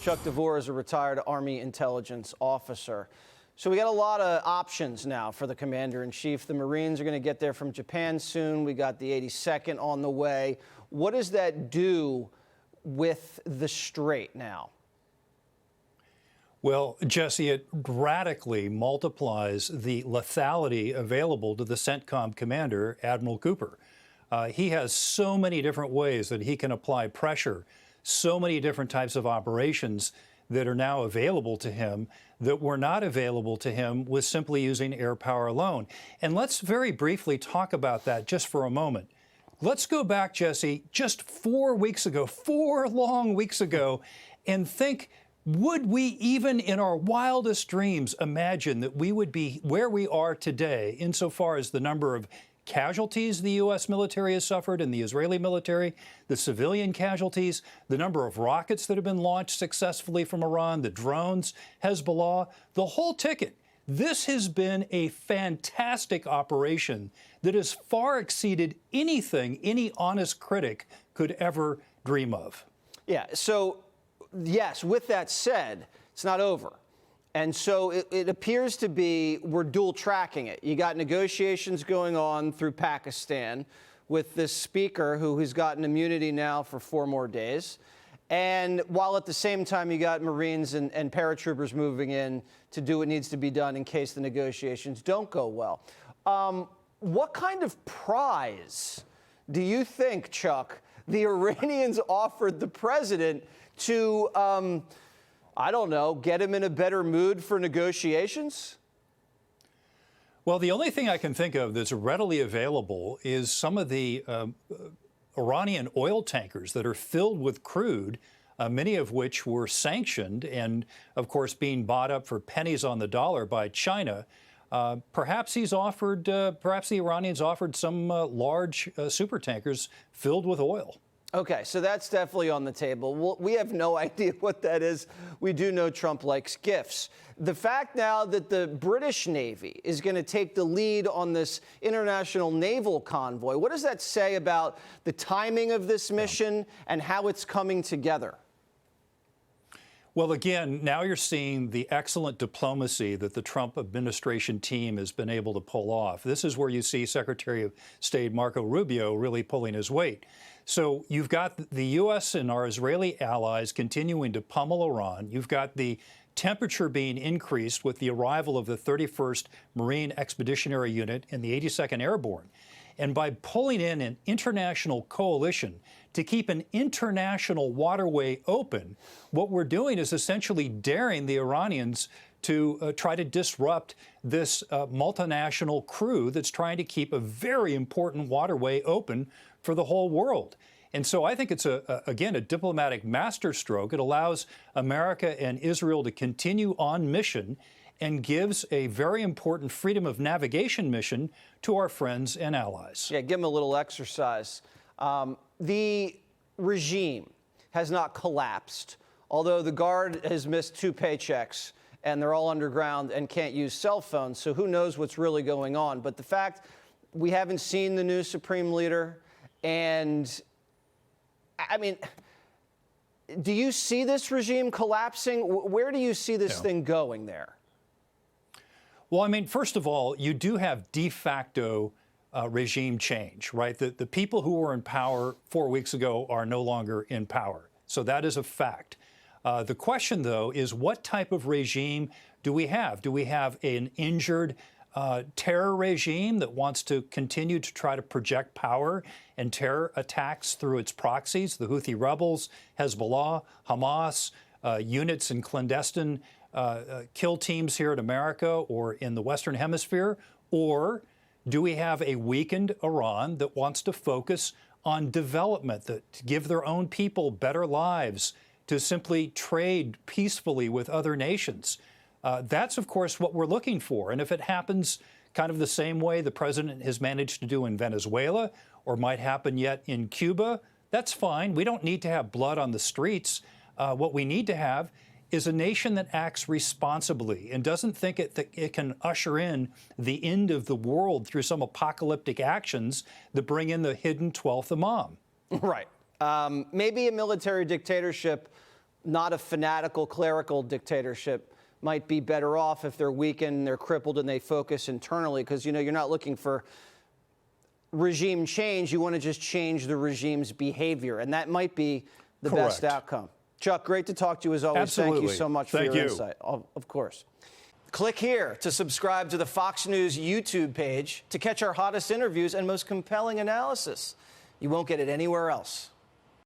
Chuck DeVore is a retired Army intelligence officer. So we got a lot of options now for the commander-in-chief. The Marines are going to get there from Japan soon. We got the 82nd on the way. What does that do with the Strait now? Well, Jesse, it radically multiplies the lethality available to the CENTCOM commander, Admiral Cooper. He has so many different ways that he can apply pressure, so many different types of operations that are now available to him that were not available to him with simply using air power alone. And let's very briefly talk about that just for a moment. Let's go back, Jesse, just 4 weeks ago, 4 long weeks ago, and think, would we even in our wildest dreams imagine that we would be where we are today insofar as the number of casualties the U.S. military has suffered and the Israeli military, the civilian casualties, the number of rockets that have been launched successfully from Iran, the drones, Hezbollah, the whole ticket. This has been a fantastic operation that has far exceeded anything any honest critic could ever dream of. Yeah, so yes, with that said, it's not over. And so it appears to be we're dual tracking it. You got negotiations going on through Pakistan with this speaker who has gotten immunity now for 4 more days. And while at the same time you got Marines and paratroopers moving in to do what needs to be done in case the negotiations don't go well. What kind of prize do you think, Chuck, the Iranians offered the president to I don't know, get him in a better mood for negotiations? Well, the only thing I can think of that's readily available is some of the Iranian oil tankers that are filled with crude, many of which were sanctioned and, of course, being bought up for pennies on the dollar by China. Perhaps perhaps the Iranians offered some large super tankers filled with oil. Okay, so that's definitely on the table. We have no idea what that is. We do know Trump likes gifts. The fact now that the British Navy is going to take the lead on this international naval convoy, what does that say about the timing of this mission and how it's coming together? Well, again, now you're seeing the excellent diplomacy that the Trump administration team has been able to pull off. This is where you see Secretary of State Marco Rubio really pulling his weight. So you've got the U.S. and our Israeli allies continuing to pummel Iran. You've got the temperature being increased with the arrival of the 31st Marine Expeditionary Unit and the 82nd Airborne. And by pulling in an international coalition to keep an international waterway open, what we're doing is essentially daring the Iranians to try to disrupt this multinational crew that's trying to keep a very important waterway open for the whole world. And so I think it's, again, a diplomatic masterstroke. It allows America and Israel to continue on mission and gives a very important freedom of navigation mission to our friends and allies. Yeah, give them a little exercise. The regime has not collapsed, although the Guard has missed 2 paychecks and they're all underground and can't use cell phones, so who knows what's really going on. But the fact we haven't seen the new Supreme Leader, and I mean, do you see this regime collapsing? Where do you see this thing going there? Well, I mean, first of all, you do have de facto regime change, right? The people who were in power 4 weeks ago are no longer in power. So that is a fact. The question, though, is what type of regime do we have? Do we have an injured terror regime that wants to continue to try to project power and terror attacks through its proxies, the Houthi rebels, Hezbollah, Hamas, units in clandestine kill teams here in America or in the Western Hemisphere? Or do we have a weakened Iran that wants to focus on development, to give their own people better lives, to simply trade peacefully with other nations? That's, of course, what we're looking for. And if it happens kind of the same way the president has managed to do in Venezuela or might happen yet in Cuba, that's fine. We don't need to have blood on the streets. What we need to have is a nation that acts responsibly and doesn't think it can usher in the end of the world through some apocalyptic actions that bring in the hidden 12th Imam. Right. Maybe a military dictatorship not a fanatical clerical dictatorship, might be better off if they're weakened, they're crippled, and they focus internally. Because, you know, you're not looking for regime change. You want to just change the regime's behavior. And that might be the best outcome. Chuck, great to talk to you as always. Absolutely. Thank you so much for your insight. Of course. Click here to subscribe to the Fox News YouTube page to catch our hottest interviews and most compelling analysis. You won't get it anywhere else.